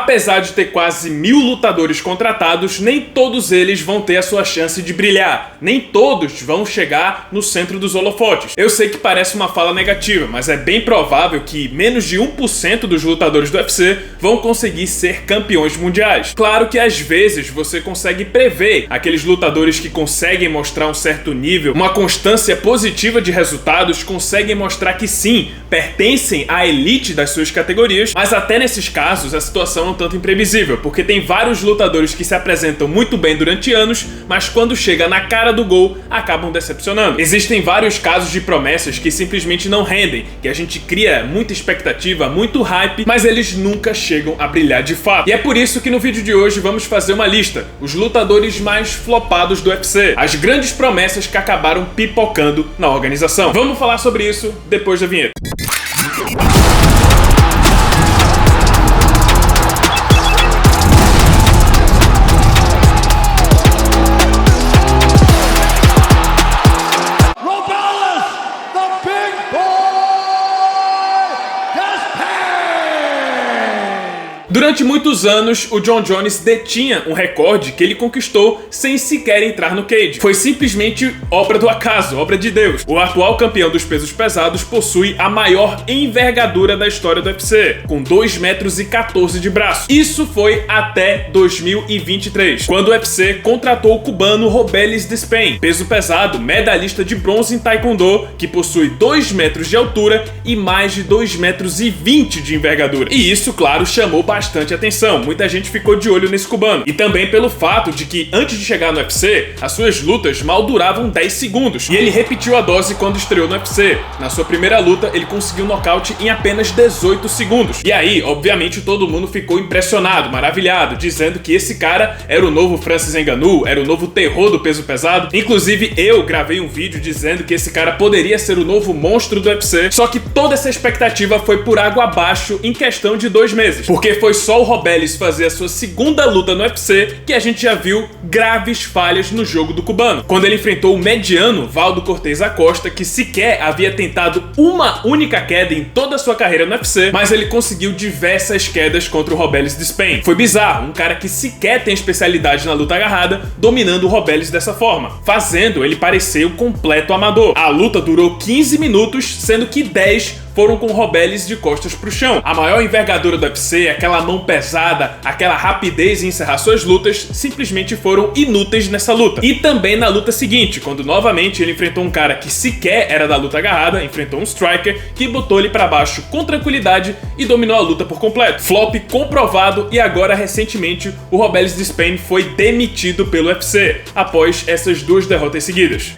Apesar de ter quase 1000 lutadores contratados, nem todos eles vão ter a sua chance de brilhar. Nem todos vão chegar no centro dos holofotes. Eu sei que parece uma fala negativa, mas é bem provável que menos de 1% dos lutadores do UFC vão conseguir ser campeões mundiais. Claro que às vezes você consegue prever aqueles lutadores que conseguem mostrar um certo nível, uma constância positiva de resultados, conseguem mostrar que sim, pertencem à elite das suas categorias, mas até nesses casos a situação é um tanto imprevisível, porque tem vários lutadores que se apresentam muito bem durante anos, mas quando chega na cara do gol, acabam decepcionando. Existem vários casos de promessas que simplesmente não rendem, que a gente cria muita expectativa, muito hype, mas eles nunca chegam a brilhar de fato. E é por isso que no vídeo de hoje vamos fazer uma lista, os lutadores mais flopados do UFC, as grandes promessas que acabaram pipocando na organização. Vamos falar sobre isso depois da vinheta. Durante muitos anos, o Jon Jones detinha um recorde que ele conquistou sem sequer entrar no cage. Foi simplesmente obra do acaso, obra de Deus. O atual campeão dos pesos pesados possui a maior envergadura da história do UFC, com 2,14 metros de braço. Isso foi até 2023, quando o UFC contratou o cubano Robelis Despain, peso pesado, medalhista de bronze em Taekwondo, que possui 2 metros de altura e mais de 2,20 metros de envergadura. E isso, claro, chamou bastante atenção, muita gente ficou de olho nesse cubano. E também pelo fato de que, antes de chegar no UFC, as suas lutas mal duravam 10 segundos. E ele repetiu a dose quando estreou no UFC. Na sua primeira luta, ele conseguiu um nocaute em apenas 18 segundos. E aí, obviamente, todo mundo ficou impressionado, maravilhado, dizendo que esse cara era o novo Francis Ngannou, era o novo terror do peso pesado. Inclusive, eu gravei um vídeo dizendo que esse cara poderia ser o novo monstro do UFC. Só que toda essa expectativa foi por água abaixo em questão de 2 meses. Porque foi só o Robelis fazer a sua segunda luta no UFC que a gente já viu graves falhas no jogo do cubano. Quando ele enfrentou o mediano Valdo Cortez Acosta, que sequer havia tentado uma única queda em toda a sua carreira no UFC, mas ele conseguiu diversas quedas contra o Robelis Despain. Foi bizarro, um cara que sequer tem especialidade na luta agarrada, dominando o Robelis dessa forma, fazendo ele parecer um completo amador. A luta durou 15 minutos, sendo que 10 foram com o Robelis de costas pro chão. A maior envergadura do UFC, aquela mão pesada, aquela rapidez em encerrar suas lutas, simplesmente foram inúteis nessa luta. E também na luta seguinte, quando novamente ele enfrentou um cara que sequer era da luta agarrada, enfrentou um striker que botou ele pra baixo com tranquilidade e dominou a luta por completo. Flop comprovado, e agora recentemente o Robelis Despain foi demitido pelo UFC após essas 2 derrotas seguidas.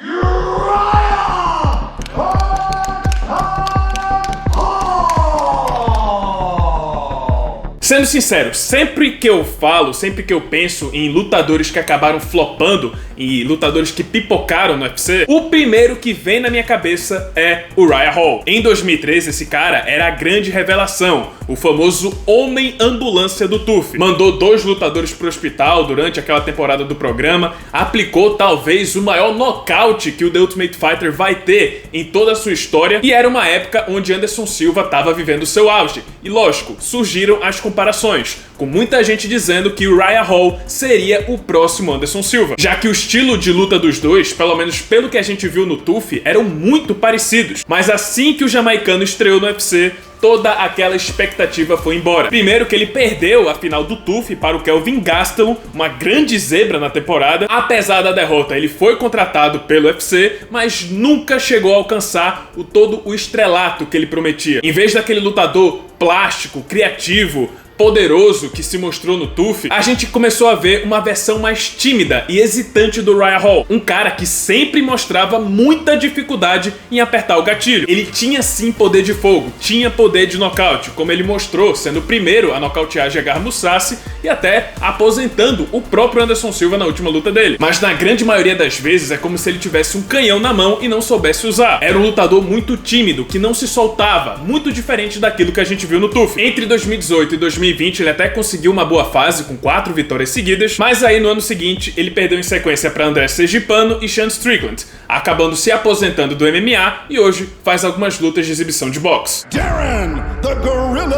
Sendo sincero, sempre que eu penso em lutadores que acabaram flopando e lutadores que pipocaram no UFC, o primeiro que vem na minha cabeça é o Uriah Hall. Em 2013, esse cara era a grande revelação, o famoso homem ambulância do TUF. Mandou 2 lutadores pro hospital durante aquela temporada do programa, aplicou talvez o maior nocaute que o The Ultimate Fighter vai ter em toda a sua história, e era uma época onde Anderson Silva estava vivendo seu auge. E lógico, surgiram as comparações, com muita gente dizendo que Uriah Hall seria o próximo Anderson Silva, já que o estilo de luta dos dois, pelo menos pelo que a gente viu no TUF, eram muito parecidos. Mas assim que o jamaicano estreou no UFC, toda aquela expectativa foi embora. Primeiro que ele perdeu a final do TUF para o Kelvin Gastelum, uma grande zebra na temporada. Apesar da derrota, ele foi contratado pelo UFC, mas nunca chegou a alcançar todo o estrelato que ele prometia. Em vez daquele lutador plástico, criativo, poderoso que se mostrou no TUF, a gente começou a ver uma versão mais tímida e hesitante do Uriah Hall. Um cara que sempre mostrava muita dificuldade em apertar o gatilho. Ele tinha sim poder de fogo, tinha poder de nocaute, como ele mostrou, sendo o primeiro a nocautear Gegard Mousasi e até aposentando o próprio Anderson Silva na última luta dele. Mas na grande maioria das vezes é como se ele tivesse um canhão na mão e não soubesse usar. Era um lutador muito tímido, que não se soltava, muito diferente daquilo que a gente viu no TUF. Entre 2018 e 2020 ele até conseguiu uma boa fase com 4 vitórias seguidas, mas aí no ano seguinte ele perdeu em sequência para André Sergipano e Sean Strickland, acabando se aposentando do MMA e hoje faz algumas lutas de exibição de boxe. Darren, the Gorilla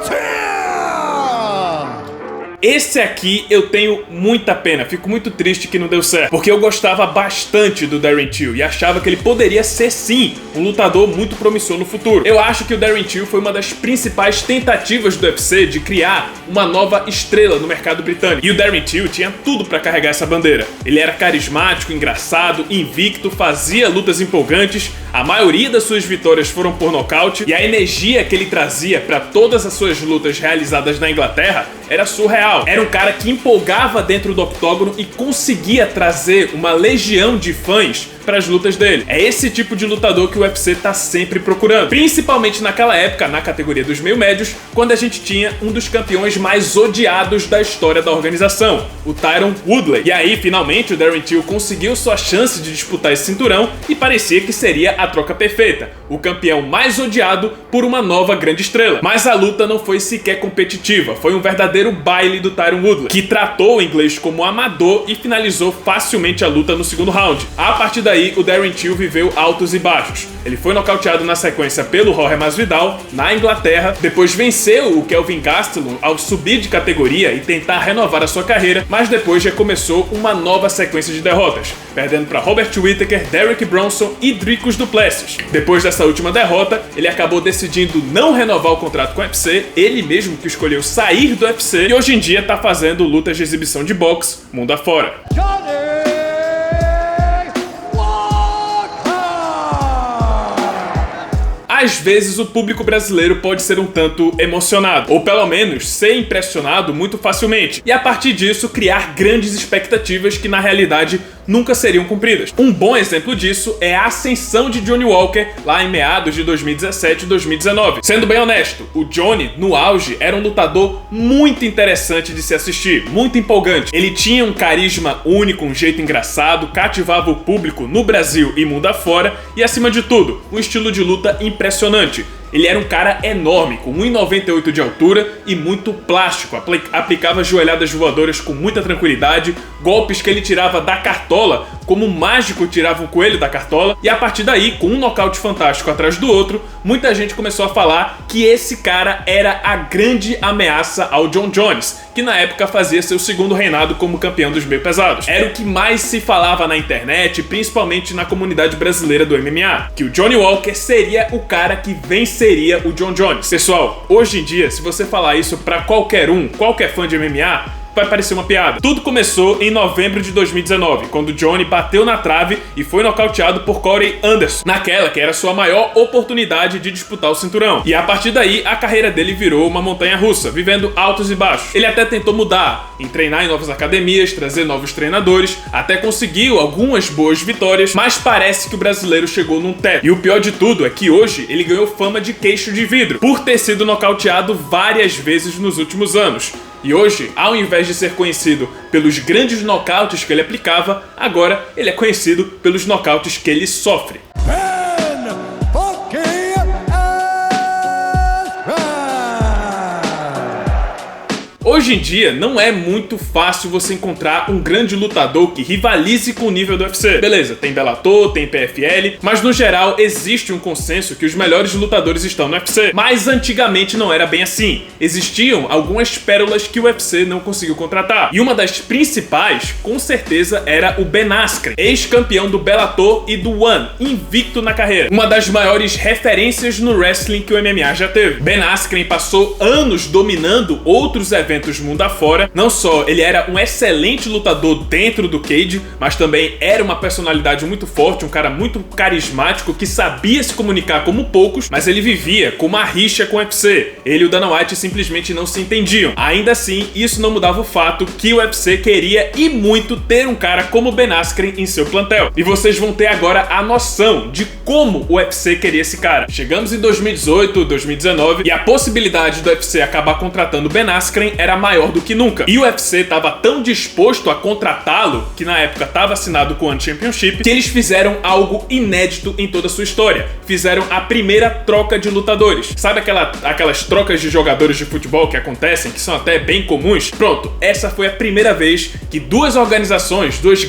Till! Esse aqui eu tenho muita pena, fico muito triste que não deu certo, porque eu gostava bastante do Darren Till e achava que ele poderia ser sim um lutador muito promissor no futuro. Eu acho que o Darren Till foi uma das principais tentativas do UFC de criar uma nova estrela no mercado britânico. E o Darren Till tinha tudo pra carregar essa bandeira. Ele era carismático, engraçado, invicto, fazia lutas empolgantes, a maioria das suas vitórias foram por nocaute e a energia que ele trazia pra todas as suas lutas realizadas na Inglaterra era surreal. Era um cara que empolgava dentro do octógono e conseguia trazer uma legião de fãs para as lutas dele. É esse tipo de lutador que o UFC tá sempre procurando, principalmente naquela época, na categoria dos meio-médios, quando a gente tinha um dos campeões mais odiados da história da organização, o Tyron Woodley. E aí, finalmente, o Darren Till conseguiu sua chance de disputar esse cinturão e parecia que seria a troca perfeita, o campeão mais odiado por uma nova grande estrela. Mas a luta não foi sequer competitiva, foi um verdadeiro baile do Tyron Woodley, que tratou o inglês como amador e finalizou facilmente a luta no segundo round. A partir daí, o Darren Till viveu altos e baixos. Ele foi nocauteado na sequência pelo Jorge Masvidal, na Inglaterra, depois venceu o Kelvin Gastelum ao subir de categoria e tentar renovar a sua carreira, mas depois já começou uma nova sequência de derrotas, perdendo para Robert Whittaker, Derek Bronson e Dricus du Plessis. Depois dessa última derrota, ele acabou decidindo não renovar o contrato com o UFC, ele mesmo que escolheu sair do UFC e hoje em dia tá fazendo lutas de exibição de boxe mundo afora. Às vezes o público brasileiro pode ser um tanto emocionado, ou pelo menos ser impressionado muito facilmente, e a partir disso criar grandes expectativas que na realidade nunca seriam cumpridas. Um bom exemplo disso é a ascensão de Johnny Walker lá em meados de 2017 e 2019. Sendo bem honesto, o Johnny, no auge, era um lutador muito interessante de se assistir, muito empolgante. Ele tinha um carisma único, um jeito engraçado, cativava o público no Brasil e mundo afora, e acima de tudo, um estilo de luta impressionante. Ele era um cara enorme, com 1,98 de altura e muito plástico, aplicava joelhadas voadoras com muita tranquilidade, golpes que ele tirava da cartola, como um mágico tirava um coelho da cartola, e a partir daí, com um nocaute fantástico atrás do outro, muita gente começou a falar que esse cara era a grande ameaça ao Jon Jones, que na época fazia seu segundo reinado como campeão dos meio pesados. Era o que mais se falava na internet, principalmente na comunidade brasileira do MMA, que o Johnny Walker seria o cara que venceria o Jon Jones. Pessoal, hoje em dia, se você falar isso pra qualquer fã de MMA, vai parecer uma piada. Tudo começou em novembro de 2019, quando Johnny bateu na trave e foi nocauteado por Corey Anderson, naquela que era sua maior oportunidade de disputar o cinturão. E a partir daí, a carreira dele virou uma montanha-russa, vivendo altos e baixos. Ele até tentou mudar, em treinar em novas academias, trazer novos treinadores, até conseguiu algumas boas vitórias, mas parece que o brasileiro chegou num teto. E o pior de tudo é que hoje ele ganhou fama de queixo de vidro, por ter sido nocauteado várias vezes nos últimos anos. E hoje, ao invés de ser conhecido pelos grandes nocautes que ele aplicava, agora ele é conhecido pelos nocautes que ele sofre. Hoje em dia, não é muito fácil você encontrar um grande lutador que rivalize com o nível do UFC. Beleza, tem Bellator, tem PFL, mas no geral existe um consenso que os melhores lutadores estão no UFC. Mas antigamente não era bem assim. Existiam algumas pérolas que o UFC não conseguiu contratar. E uma das principais, com certeza, era o Ben Askren, ex-campeão do Bellator e do ONE, invicto na carreira. Uma das maiores referências no wrestling que o MMA já teve. Ben Askren passou anos dominando outros eventos mundo afora. Não só ele era um excelente lutador dentro do cage, mas também era uma personalidade muito forte, um cara muito carismático que sabia se comunicar como poucos, mas ele vivia com uma rixa com o UFC. Ele e o Dana White simplesmente não se entendiam. Ainda assim, isso não mudava o fato que o UFC queria e muito ter um cara como Ben Askren em seu plantel. E vocês vão ter agora a noção de como o UFC queria esse cara. Chegamos em 2018, 2019 e a possibilidade do UFC acabar contratando Ben Askren era maior do que nunca. E o UFC estava tão disposto a contratá-lo, que na época estava assinado com o One Championship, que eles fizeram algo inédito em toda a sua história. Fizeram a primeira troca de lutadores. Sabe aquelas trocas de jogadores de futebol que acontecem, que são até bem comuns? Pronto, essa foi a primeira vez que duas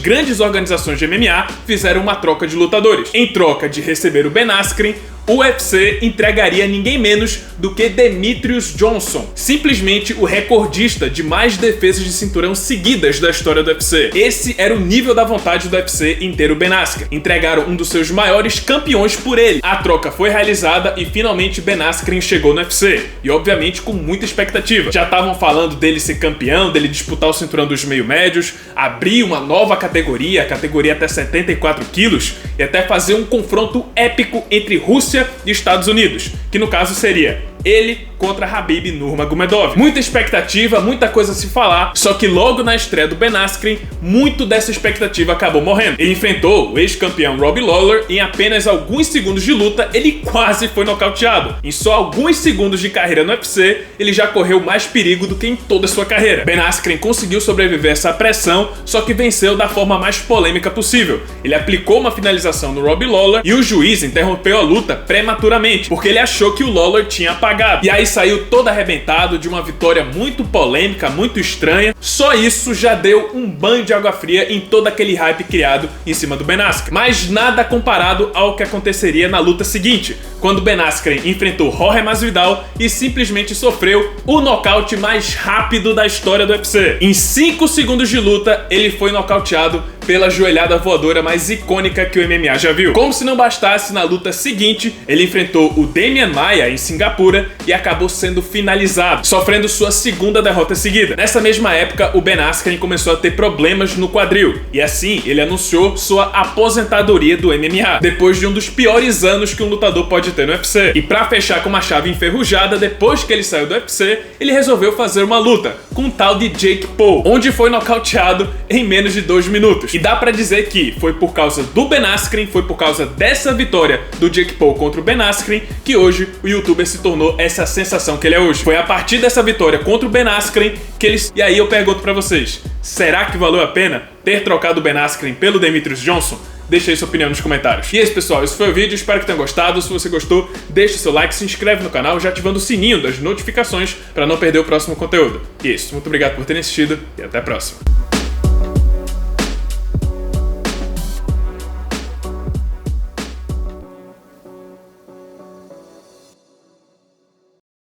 grandes organizações de MMA fizeram uma troca de lutadores. Em troca de receber o Ben Askren, o UFC entregaria ninguém menos do que Demetrious Johnson, simplesmente o recordista de mais defesas de cinturão seguidas da história do UFC. Esse era o nível da vontade do UFC em ter o Ben Askren. Entregaram um dos seus maiores campeões por ele. A troca foi realizada e finalmente Ben Askren chegou no UFC. E obviamente com muita expectativa. Já estavam falando dele ser campeão, dele disputar o cinturão dos meio-médios, abrir uma nova categoria, a categoria até 74 quilos, e até fazer um confronto épico entre Rússia e Estados Unidos, que no caso seria ele contra Khabib Nurmagomedov. Muita expectativa, muita coisa a se falar, só que logo na estreia do Ben Askren, muito dessa expectativa acabou morrendo. Ele enfrentou o ex-campeão Robbie Lawler e em apenas alguns segundos de luta, ele quase foi nocauteado. Em só alguns segundos de carreira no UFC, ele já correu mais perigo do que em toda a sua carreira. Ben Askren conseguiu sobreviver a essa pressão, só que venceu da forma mais polêmica possível. Ele aplicou uma finalização no Robbie Lawler e o juiz interrompeu a luta prematuramente, porque ele achou que o Lawler tinha apagado. E aí saiu todo arrebentado de uma vitória muito polêmica, muito estranha. Só isso já deu um banho de água fria em todo aquele hype criado em cima do Ben Askren. Mas nada comparado ao que aconteceria na luta seguinte, quando Ben Askren enfrentou Jorge Masvidal e simplesmente sofreu o nocaute mais rápido da história do UFC. Em 5 segundos de luta, ele foi nocauteado pela joelhada voadora mais icônica que o MMA já viu. Como se não bastasse, na luta seguinte, ele enfrentou o Demian Maia em Singapura e acabou sendo finalizado, sofrendo sua segunda derrota seguida. Nessa mesma época, o Ben Askren começou a ter problemas no quadril, e assim ele anunciou sua aposentadoria do MMA, depois de um dos piores anos que um lutador pode ter no UFC. E pra fechar com uma chave enferrujada, depois que ele saiu do UFC, ele resolveu fazer uma luta com um tal de Jake Paul, onde foi nocauteado em menos de 2 minutos. E dá pra dizer que foi por causa do Ben Askren, foi por causa dessa vitória do Jake Paul contra o Ben Askren, que hoje o youtuber se tornou essa sensação que ele é hoje. Foi a partir dessa vitória contra o Ben Askren que eles... E aí eu pergunto pra vocês, será que valeu a pena ter trocado o Ben Askren pelo Demetrious Johnson? Deixa aí sua opinião nos comentários. E é isso, pessoal, esse foi o vídeo, espero que tenham gostado. Se você gostou, deixa o seu like, se inscreve no canal, já ativando o sininho das notificações para não perder o próximo conteúdo. E é isso, muito obrigado por terem assistido e até a próxima.